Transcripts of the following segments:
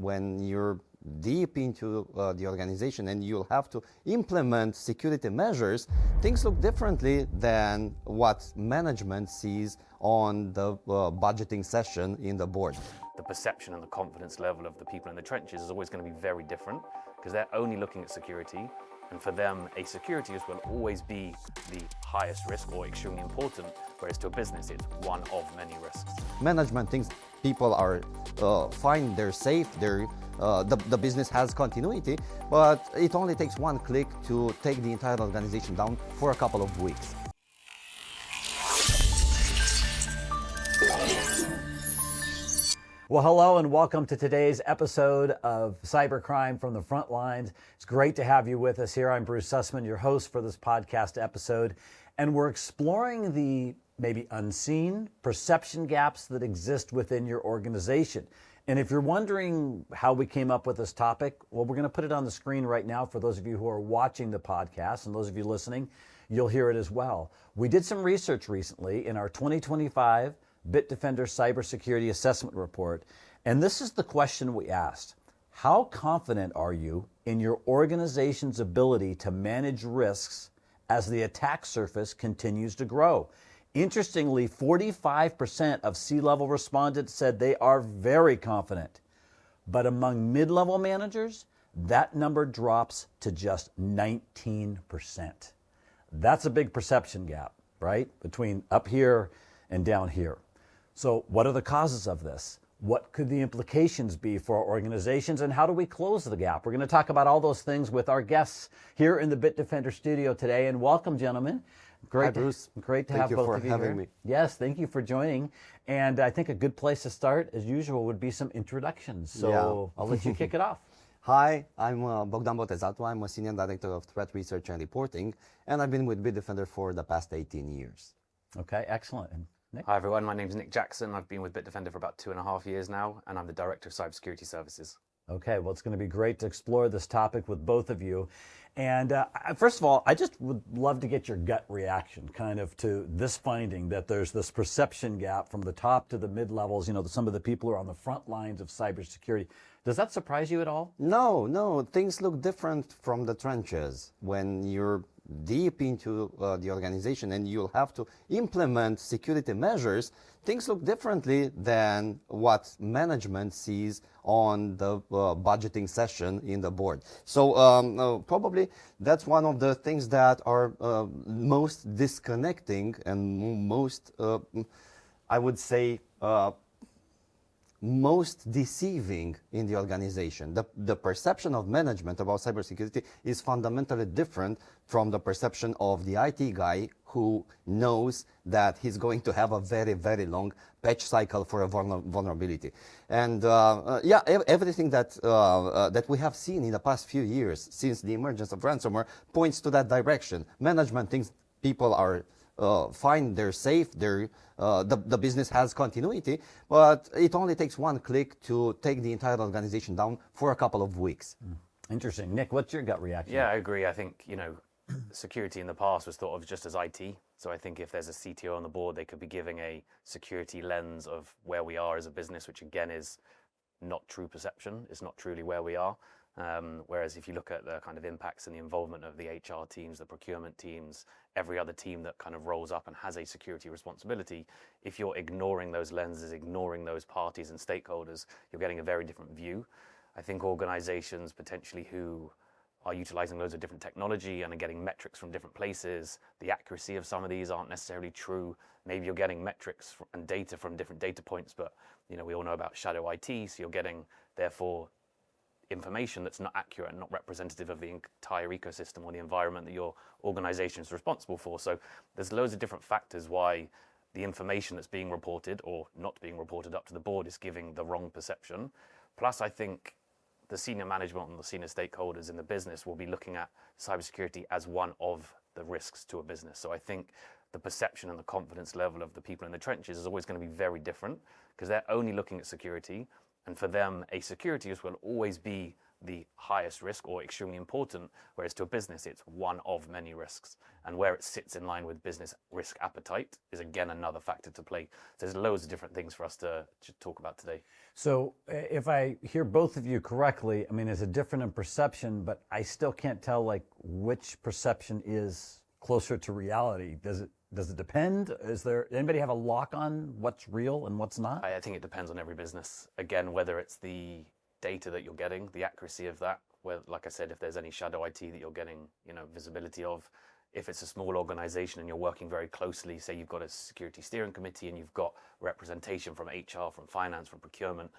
when you're deep into the organization and you'll have to implement security measures, things look differently than what management sees on the budgeting session in the board. The perception and the confidence level of the people in the trenches is always going to be very different because they're only looking at security, and for them a security risk will always be the highest risk or extremely important, whereas to a business it's one of many risks. Management thinks people are fine, they're safe, the business has continuity, but it only takes one click to take the entire organization down for a couple of weeks. Well, hello and welcome to today's episode of Cybercrime from the Frontlines. It's great to have you with us here. I'm Bruce Sussman, your host for this podcast episode, and we're exploring the maybe unseen perception gaps that exist within your organization. And if you're wondering how we came up with this topic, well, we're going to put it on the screen right now for those of you who are watching the podcast, and those of you listening, you'll hear it as well. We did some research recently in our 2025 Bitdefender Cybersecurity Assessment Report, and this is the question we asked. How confident are you in your organization's ability to manage risks as the attack surface continues to grow? Interestingly, 45% of C-level respondents said they are very confident. But among mid-level managers, that number drops to just 19%. That's a big perception gap, right? Between up here and down here. So what are the causes of this? What could the implications be for our organizations, and how do we close the gap? We're going to talk about all those things with our guests here in the Bitdefender studio today. And welcome, gentlemen. Hi, Bruce. Great to have both of you here. Thank you for having me. Yes, thank you for joining. And I think a good place to start, as usual, would be some introductions. So yeah. I'll let you kick it off. Hi, I'm Bogdan Botezatu. I'm a Senior Director of Threat Research and Reporting, and I've been with Bitdefender for the past 18 years. Okay, excellent. And Nick? Hi everyone, my name is Nick Jackson. I've been with Bitdefender for about 2.5 years now, and I'm the Director of Cybersecurity Services. Okay, well, it's going to be great to explore this topic with both of you. And first of all, I just would love to get your gut reaction kind of to this finding that there's this perception gap from the top to the mid-levels, you know, some of the people who are on the front lines of cybersecurity. Does that surprise you at all? No, things look different from the trenches when you're deep into the organization and you'll have to implement security measures. Things look differently than what management sees on the budgeting session in the board. So probably that's one of the things that are most disconnecting and most, I would say, most deceiving in the organization. The perception of management about cybersecurity is fundamentally different from the perception of the IT guy who knows that he's going to have a very, very long patch cycle for a vulnerability. And everything that that we have seen in the past few years since the emergence of ransomware points to that direction. Management thinks people are fine, they're safe, the business has continuity, but it only takes one click to take the entire organization down for a couple of weeks. Interesting. Nick, what's your gut reaction? Yeah, I agree. I think, security in the past was thought of just as IT. So I think if there's a CTO on the board, they could be giving a security lens of where we are as a business, which again is not true perception. It's not truly where we are. Whereas if you look at the kind of impacts and the involvement of the HR teams, the procurement teams, every other team that kind of rolls up and has a security responsibility, if you're ignoring those lenses, ignoring those parties and stakeholders, you're getting a very different view. I think organizations potentially who are utilizing loads of different technology and are getting metrics from different places, the accuracy of some of these aren't necessarily true. Maybe you're getting metrics and data from different data points, but we all know about shadow IT, so you're getting, therefore, information that's not accurate and not representative of the entire ecosystem or the environment that your organization is responsible for. So there's loads of different factors why the information that's being reported or not being reported up to the board is giving the wrong perception. Plus, I think the senior management and the senior stakeholders in the business will be looking at cybersecurity as one of the risks to a business. So I think the perception and the confidence level of the people in the trenches is always going to be very different because they're only looking at security. And for them, a security risk will always be the highest risk or extremely important, whereas to a business, it's one of many risks. And where it sits in line with business risk appetite is, again, another factor to play. So there's loads of different things for us to talk about today. So if I hear both of you correctly, I mean, it's a different in perception, but I still can't tell like which perception is closer to reality. Does it depend? Is there anybody have a lock on what's real and what's not? I think it depends on every business. Again, whether it's the data that you're getting, the accuracy of that, where, like I said, if there's any shadow IT that you're getting, visibility of. If it's a small organization and you're working very closely, say you've got a security steering committee and you've got representation from HR, from finance, from procurement,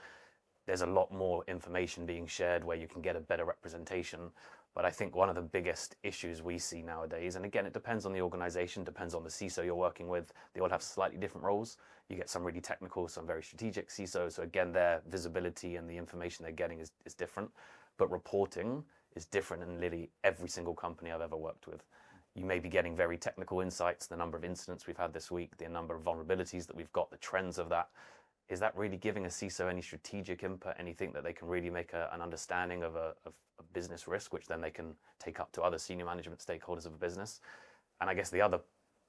there's a lot more information being shared where you can get a better representation. But I think one of the biggest issues we see nowadays, and again, it depends on the organization, depends on the CISO you're working with. They all have slightly different roles. You get some really technical, some very strategic CISOs. So again, their visibility and the information they're getting is different. But reporting is different in literally every single company I've ever worked with. You may be getting very technical insights, the number of incidents we've had this week, the number of vulnerabilities that we've got, the trends of that. Is that really giving a CISO any strategic input, anything that they can really make an understanding of a business risk, which then they can take up to other senior management stakeholders of a business? And I guess the other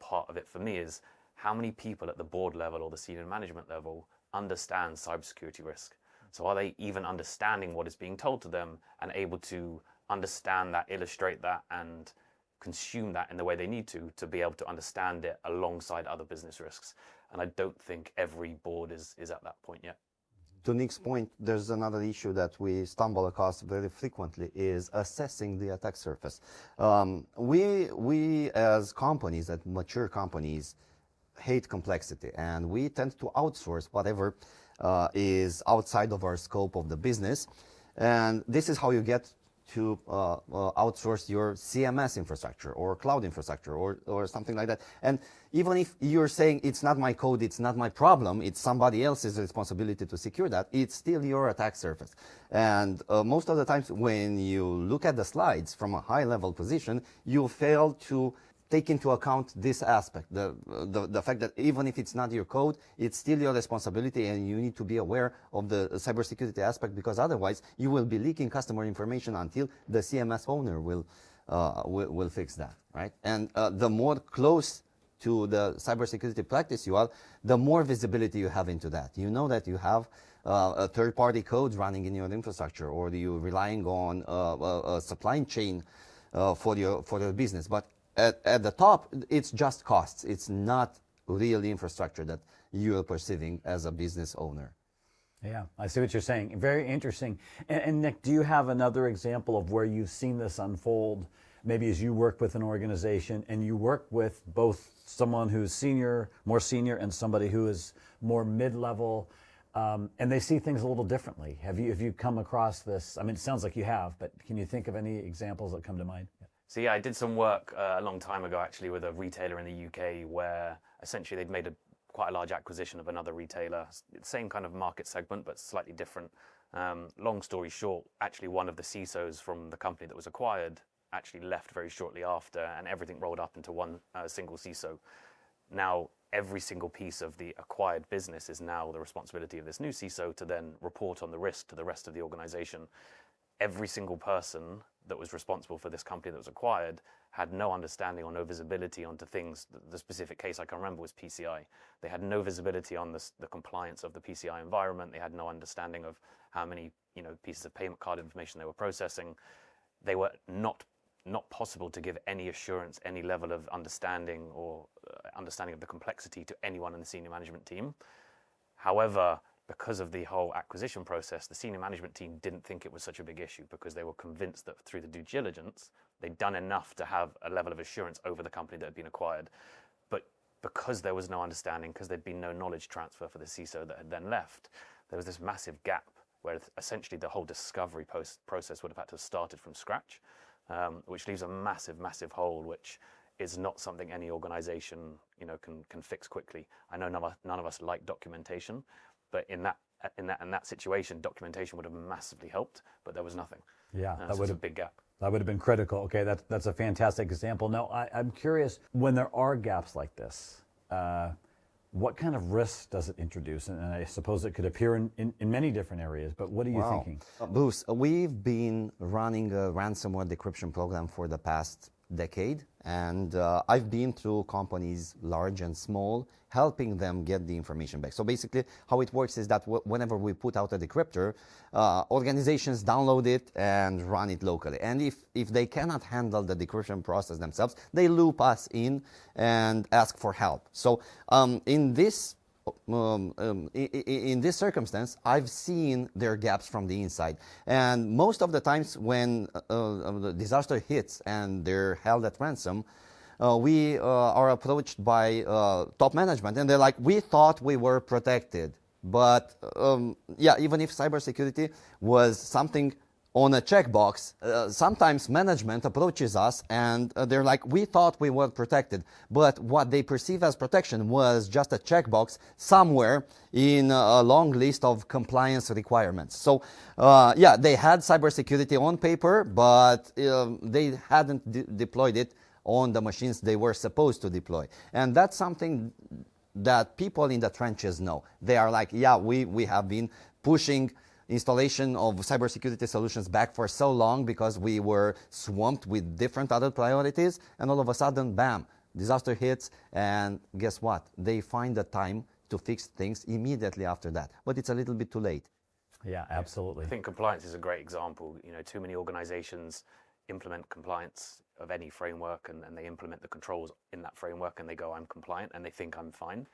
part of it for me is how many people at the board level or the senior management level understand cybersecurity risk? So are they even understanding what is being told to them and able to understand that, illustrate that, and consume that in the way they need to be able to understand it alongside other business risks? And I don't think every board is at that point yet. To Nick's point, there's another issue that we stumble across very frequently is assessing the attack surface. We as companies, as mature companies, hate complexity, and we tend to outsource whatever is outside of our scope of the business. And this is how you get to outsource your CMS infrastructure or cloud infrastructure or something like that. And even if you're saying it's not my code, it's not my problem, it's somebody else's responsibility to secure that, it's still your attack surface. And most of the times when you look at the slides from a high level position, you fail to take into account this aspect, the fact that even if it's not your code, it's still your responsibility, and you need to be aware of the cybersecurity aspect, because otherwise you will be leaking customer information until the CMS owner will fix that, right? And the more close to the cybersecurity practice you are, the more visibility you have into that. You know that you have a third-party codes running in your infrastructure, or you're relying on a supply chain for your business, but at the top, it's just costs. It's not really infrastructure that you are perceiving as a business owner. Yeah, I see what you're saying. Very interesting. And Nick, do you have another example of where you've seen this unfold, maybe as you work with an organization and you work with both someone who's senior, more senior, and somebody who is more mid-level, and they see things a little differently? Have you come across this? I mean, it sounds like you have, but can you think of any examples that come to mind? So yeah, I did some work a long time ago actually with a retailer in the UK where essentially they'd made quite a large acquisition of another retailer, same kind of market segment but slightly different. Long story short, actually one of the CISOs from the company that was acquired actually left very shortly after, and everything rolled up into one single CISO. Now every single piece of the acquired business is now the responsibility of this new CISO to then report on the risk to the rest of the organization. Every single person that was responsible for this company that was acquired had no understanding or no visibility onto things. The specific case I can remember was PCI. They had no visibility on the compliance of the PCI environment. They had no understanding of how many pieces of payment card information they were processing. They were not possible to give any assurance, any level of understanding or understanding of the complexity to anyone in the senior management team. However, because of the whole acquisition process, the senior management team didn't think it was such a big issue, because they were convinced that through the due diligence, they'd done enough to have a level of assurance over the company that had been acquired. But because there was no understanding, because there'd been no knowledge transfer for the CISO that had then left, there was this massive gap where essentially the whole discovery process would have had to have started from scratch, which leaves a massive, massive hole, which is not something any organization can fix quickly. I know none of us like documentation, but in that situation, documentation would have massively helped, but there was nothing. Yeah, that was a big gap. That would have been critical. Okay, that's a fantastic example. Now, I'm curious, when there are gaps like this, what kind of risks does it introduce? And I suppose it could appear in many different areas, but what are you thinking? Bruce, we've been running a ransomware decryption program for the past decade, and I've been through companies large and small, helping them get the information back. So basically how it works is that whenever we put out a decryptor, organizations download it and run it locally. And if they cannot handle the decryption process themselves, they loop us in and ask for help. So in this circumstance, I've seen their gaps from the inside. And most of the times when the disaster hits and they're held at ransom, we are approached by top management, and they're like, we thought we were protected. But yeah, even if cybersecurity was something on a checkbox, sometimes management approaches us and they're like, we thought we were protected. But what they perceive as protection was just a checkbox somewhere in a long list of compliance requirements. So yeah, they had cybersecurity on paper, but they hadn't deployed it on the machines they were supposed to deploy. And that's something that people in the trenches know. They are like, yeah, we have been pushing installation of cybersecurity solutions back for so long because we were swamped with different other priorities, and all of a sudden, bam, disaster hits, and guess what? They find the time to fix things immediately after that, but it's a little bit too late. Yeah, absolutely. I think compliance is a great example. You know, too many organizations implement compliance of any framework, and they implement the controls in that framework, and they go, I'm compliant, and they think I'm fine.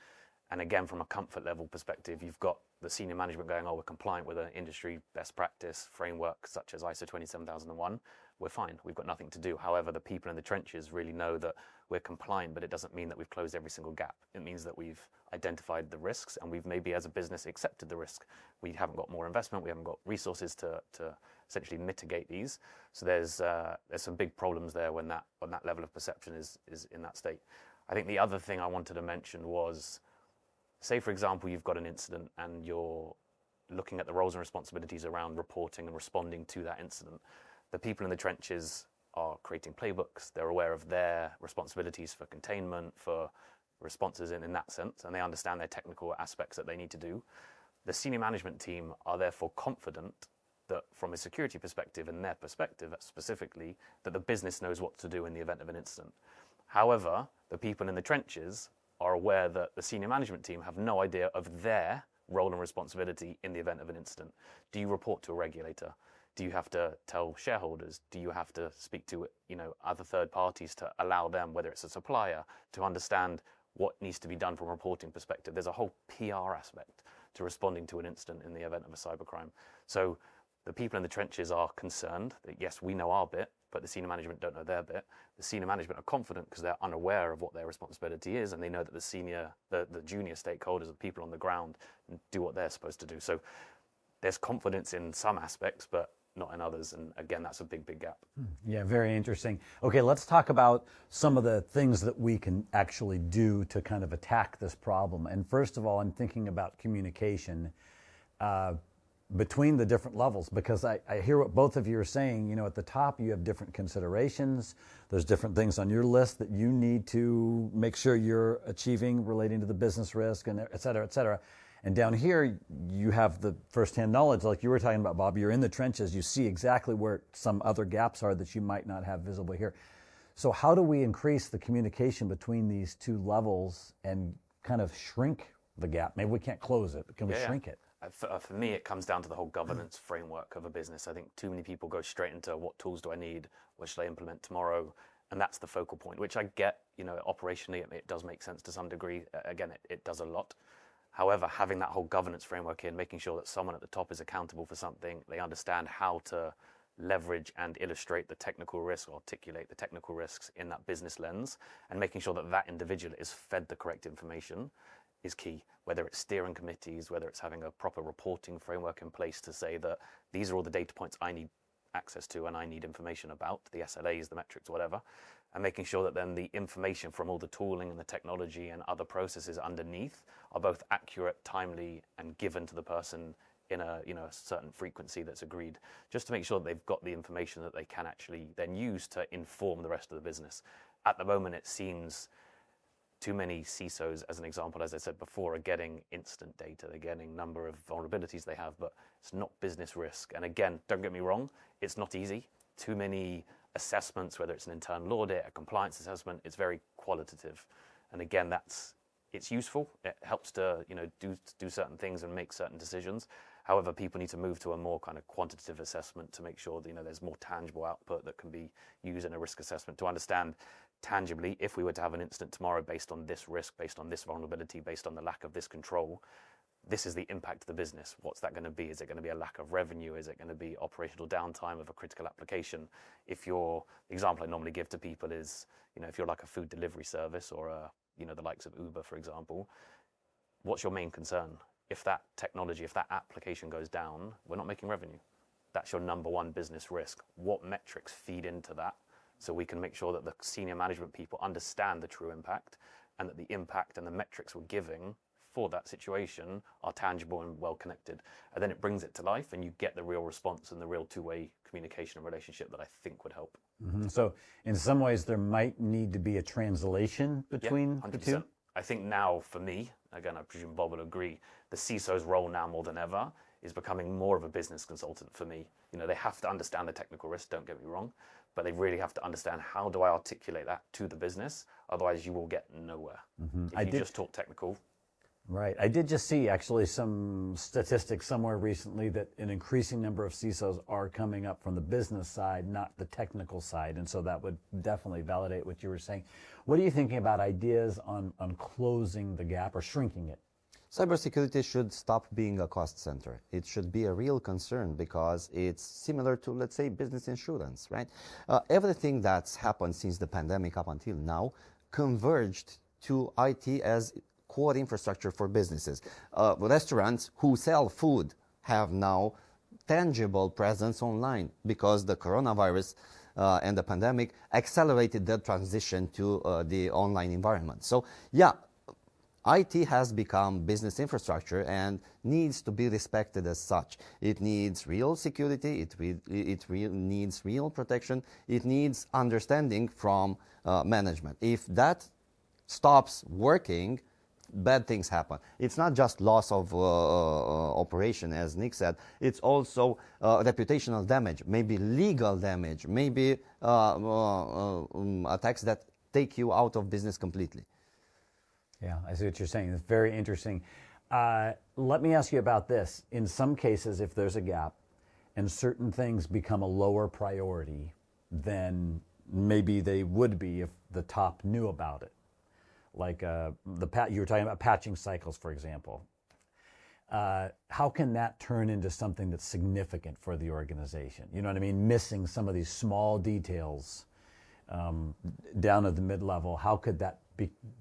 And again, from a comfort level perspective, you've got the senior management going, oh, we're compliant with an industry best practice framework such as ISO 27001. We're fine. We've got nothing to do. However, the people in the trenches really know that we're compliant, but it doesn't mean that we've closed every single gap. It means that we've identified the risks, and we've maybe as a business accepted the risk. We haven't got more investment. We haven't got resources to essentially mitigate these. So there's some big problems there when that level of perception is in that state. I think the other thing I wanted to mention was, say, for example, you've got an incident and you're looking at the roles and responsibilities around reporting and responding to that incident. The people in the trenches are creating playbooks. They're aware of their responsibilities for containment, for responses in that sense, and they understand their technical aspects that they need to do. The senior management team are therefore confident that from a security perspective and their perspective specifically, that the business knows what to do in the event of an incident. However, the people in the trenches are aware that the senior management team have no idea of their role and responsibility in the event of an incident. Do you report to a regulator? Do you have to tell shareholders? Do you have to speak to, other third parties to allow them, whether it's a supplier, to understand what needs to be done from a reporting perspective? There's a whole PR aspect to responding to an incident in the event of a cybercrime. So the people in the trenches are concerned that, yes, we know our bit, but the senior management don't know their bit. The senior management are confident because they're unaware of what their responsibility is, and they know that the junior stakeholders, the people on the ground, do what they're supposed to do. So there's confidence in some aspects, but not in others. And again, that's a big, big gap. Yeah, very interesting. Okay, let's talk about some of the things that we can actually do to kind of attack this problem. And first of all, I'm thinking about communication between the different levels, because I hear what both of you are saying. At the top you have different considerations. There's different things on your list that you need to make sure you're achieving relating to the business risk, and et cetera, et cetera. And down here you have the firsthand knowledge, like you were talking about, Bob. You're in the trenches. You see exactly where some other gaps are that you might not have visible here. So how do we increase the communication between these two levels and kind of shrink the gap? Maybe we can't close it, but can we shrink it? For me, it comes down to the whole governance framework of a business. I think too many people go straight into what tools do I need, what should I implement tomorrow, and that's the focal point, which I get, operationally it does make sense to some degree. Again, it does a lot. However, having that whole governance framework in, making sure that someone at the top is accountable for something, they understand how to leverage and illustrate the technical risk, articulate the technical risks in that business lens, and making sure that that individual is fed the correct information is key. Whether it's steering committees, whether it's having a proper reporting framework in place to say that these are all the data points I need access to and I need information about, the SLAs, the metrics, whatever, and making sure that then the information from all the tooling and the technology and other processes underneath are both accurate, timely, and given to the person in a a certain frequency that's agreed, just to make sure that they've got the information that they can actually then use to inform the rest of the business. At the moment, it seems too many CISOs, as an example, as I said before, are getting instant data. They're getting number of vulnerabilities they have, but it's not business risk. And again, don't get me wrong, it's not easy. Too many assessments, whether it's an internal audit, a compliance assessment, it's very qualitative. And again, it's useful. It helps to do certain things and make certain decisions. However, people need to move to a more kind of quantitative assessment to make sure that there's more tangible output that can be used in a risk assessment to understand tangibly, if we were to have an incident tomorrow based on this risk, based on this vulnerability, based on the lack of this control, this is the impact of the business. What's that going to be? Is it going to be a lack of revenue? Is it going to be operational downtime of a critical application? The example I normally give to people is, if you're like a food delivery service or the likes of Uber, for example, what's your main concern? If that technology, if that application goes down, we're not making revenue. That's your number one business risk. What metrics feed into that so we can make sure that the senior management people understand the true impact and that the impact and the metrics we're giving for that situation are tangible and well connected. And then it brings it to life and you get the real response and the real two-way communication and relationship that I think would help. Mm-hmm. So in some ways there might need to be a translation between the two? I think now for me, again, I presume Bob will agree, the CISO's role now more than ever is becoming more of a business consultant for me. They have to understand the technical risk, don't get me wrong, but they really have to understand how do I articulate that to the business, otherwise you will get nowhere. Mm-hmm. If you just talk technical. Right. I did just see actually some statistics somewhere recently that an increasing number of CISOs are coming up from the business side, not the technical side. And so that would definitely validate what you were saying. What are you thinking about ideas on closing the gap or shrinking it? Cybersecurity should stop being a cost center. It should be a real concern because it's similar to, let's say, business insurance, right? Everything that's happened since the pandemic up until now converged to IT as core infrastructure for businesses. Restaurants who sell food have now tangible presence online because the coronavirus and the pandemic accelerated the transition to the online environment. So yeah, IT has become business infrastructure and needs to be respected as such. It needs real security, it needs real protection, it needs understanding from management. If that stops working, bad things happen. It's not just loss of operation, as Nick said. It's also reputational damage, maybe legal damage, maybe attacks that take you out of business completely. Yeah, I see what you're saying. It's very interesting. Let me ask you about this. In some cases, if there's a gap and certain things become a lower priority than maybe they would be if the top knew about it, like you were talking about patching cycles, for example. How can that turn into something that's significant for the organization? You know what I mean? Missing some of these small details down at the mid-level. How could that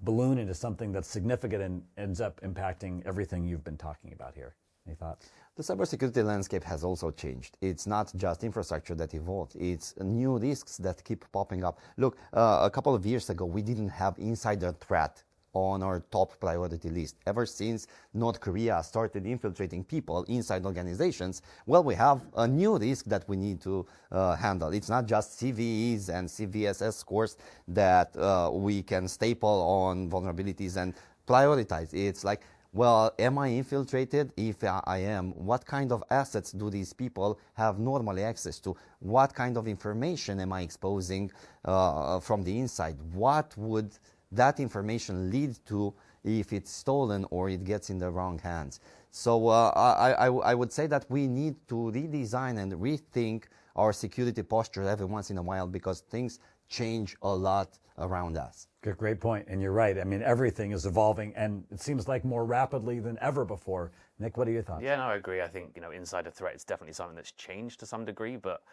balloon into something that's significant and ends up impacting everything you've been talking about here? Any thoughts? The cybersecurity landscape has also changed. It's not just infrastructure that evolved, it's new risks that keep popping up. Look, a couple of years ago, we didn't have insider threat on our top priority list. Ever since North Korea started infiltrating people inside organizations, well, we have a new risk that we need to handle. It's not just CVEs and CVSS scores that we can staple on vulnerabilities and prioritize. It's like, well, am I infiltrated? If I am, what kind of assets do these people have normally access to? What kind of information am I exposing from the inside? What would that information lead to if it's stolen or it gets in the wrong hands? So I would say that we need to redesign and rethink our security posture every once in a while because things change a lot around us. Great point. And you're right. I mean, everything is evolving and it seems like more rapidly than ever before. Nick, what are your thoughts? Yeah, no, I agree. I think, insider threat is definitely something that's changed to some degree, but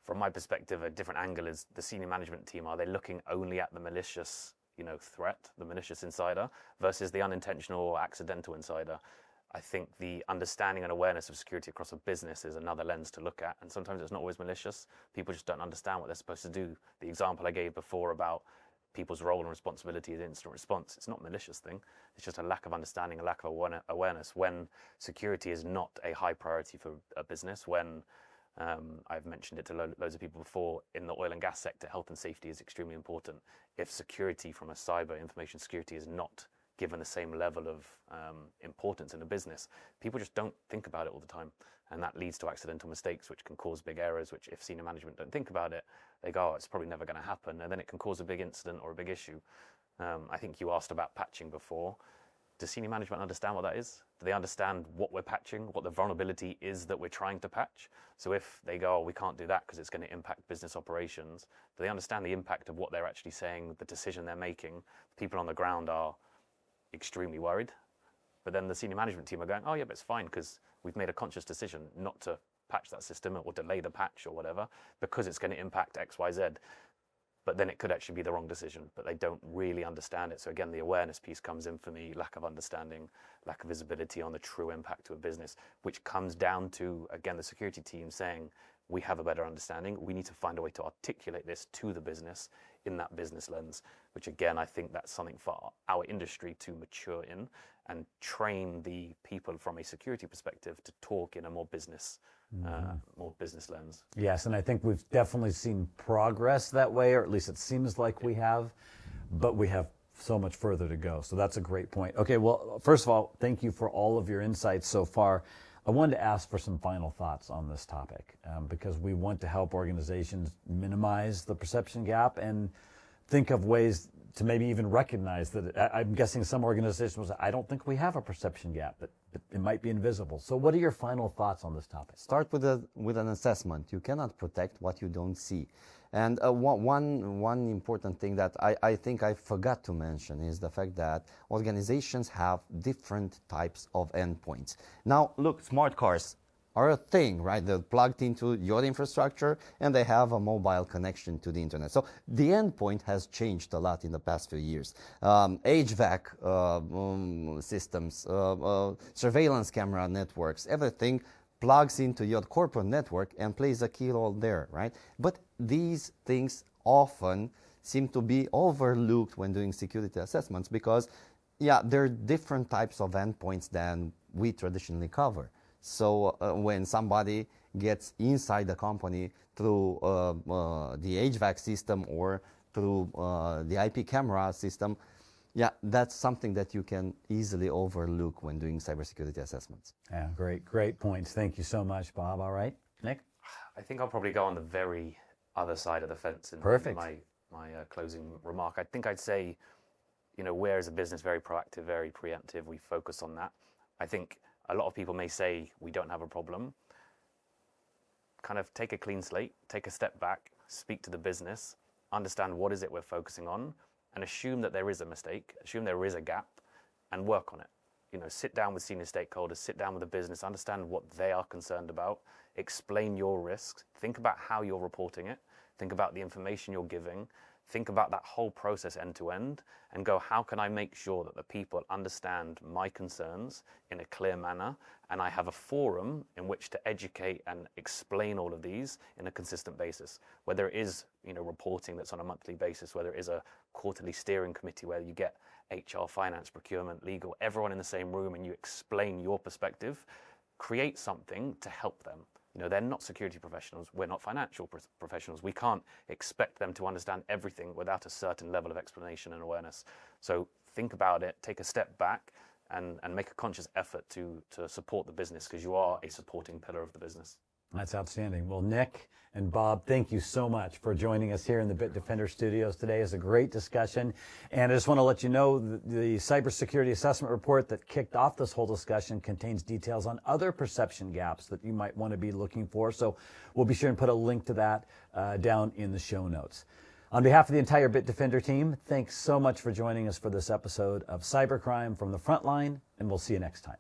from my perspective, a different angle is the senior management team. Are they looking only at the malicious, threat, the malicious insider versus the unintentional or accidental insider? I think the understanding and awareness of security across a business is another lens to look at. And sometimes it's not always malicious. People just don't understand what they're supposed to do. The example I gave before about people's role and responsibility in incident response, it's not a malicious thing. It's just a lack of understanding, a lack of awareness when security is not a high priority for a business, when I've mentioned it to loads of people before. In the oil and gas sector, health and safety is extremely important. If security from a cyber information security is not given the same level of importance in a business, people just don't think about it all the time. And that leads to accidental mistakes, which can cause big errors, which if senior management don't think about it, they go, oh, it's probably never going to happen. And then it can cause a big incident or a big issue. I think you asked about patching before. Does senior management understand what that is? Do they understand what we're patching, what the vulnerability is that we're trying to patch? So if they go, oh, we can't do that because it's going to impact business operations, do they understand the impact of what they're actually saying, the decision they're making? People on the ground are extremely worried. But then the senior management team are going, oh yeah, but it's fine because we've made a conscious decision not to patch that system or delay the patch or whatever because it's going to impact X, Y, Z. But then it could actually be the wrong decision, but they don't really understand it. So again, the awareness piece comes in for me, lack of understanding, lack of visibility on the true impact to a business, which comes down to, again, the security team saying, we have a better understanding. We need to find a way to articulate this to the business in that business lens, which again, I think that's something for our industry to mature in and train the people from a security perspective to talk in a more business lens. Yes, and I think we've definitely seen progress that way, or at least it seems like we have, but we have so much further to go. So that's a great point. Okay, well, first of all, thank you for all of your insights so far. I wanted to ask for some final thoughts on this topic because we want to help organizations minimize the perception gap and think of ways to maybe even recognize that. I'm guessing some organizations will say, I don't think we have a perception gap, but it might be invisible. So what are your final thoughts on this topic? Start with an assessment. You cannot protect what you don't see. And one important thing that I think I forgot to mention is the fact that organizations have different types of endpoints. Now, look, smart cars are a thing, right? They're plugged into your infrastructure and they have a mobile connection to the internet. So the endpoint has changed a lot in the past few years. HVAC systems, surveillance camera networks, everything plugs into your corporate network and plays a key role there, right? But these things often seem to be overlooked when doing security assessments because, yeah, there are different types of endpoints than we traditionally cover. So when somebody gets inside the company through the HVAC system or through the IP camera system, yeah, that's something that you can easily overlook when doing cybersecurity assessments. Yeah, great points. Thank you so much, Bob. All right, Nick? I think I'll probably go on the very other side of the fence in my closing remark. I think I'd say, we're as a business very proactive, very preemptive. We focus on that. I think a lot of people may say we don't have a problem. Kind of take a clean slate, take a step back, speak to the business, understand what is it we're focusing on, and assume that there is a mistake, assume there is a gap, and work on it. Sit down with senior stakeholders, sit down with the business, understand what they are concerned about, explain your risks, think about how you're reporting it, think about the information you're giving, think about that whole process end to end, and go, how can I make sure that the people understand my concerns in a clear manner, and I have a forum in which to educate and explain all of these in a consistent basis, whether it is reporting that's on a monthly basis, whether it is a quarterly steering committee where you get HR, finance, procurement, legal, everyone in the same room, and you explain your perspective, create something to help them. They're not security professionals. We're not financial professionals. We can't expect them to understand everything without a certain level of explanation and awareness. So think about it, take a step back, and make a conscious effort to support the business because you are a supporting pillar of the business. That's outstanding. Well, Nick and Bob, thank you so much for joining us here in the Bitdefender studios today. It's a great discussion. And I just want to let you know the cybersecurity assessment report that kicked off this whole discussion contains details on other perception gaps that you might want to be looking for. So we'll be sure and put a link to that down in the show notes. On behalf of the entire Bitdefender team, thanks so much for joining us for this episode of Cybercrime from the Frontline, and we'll see you next time.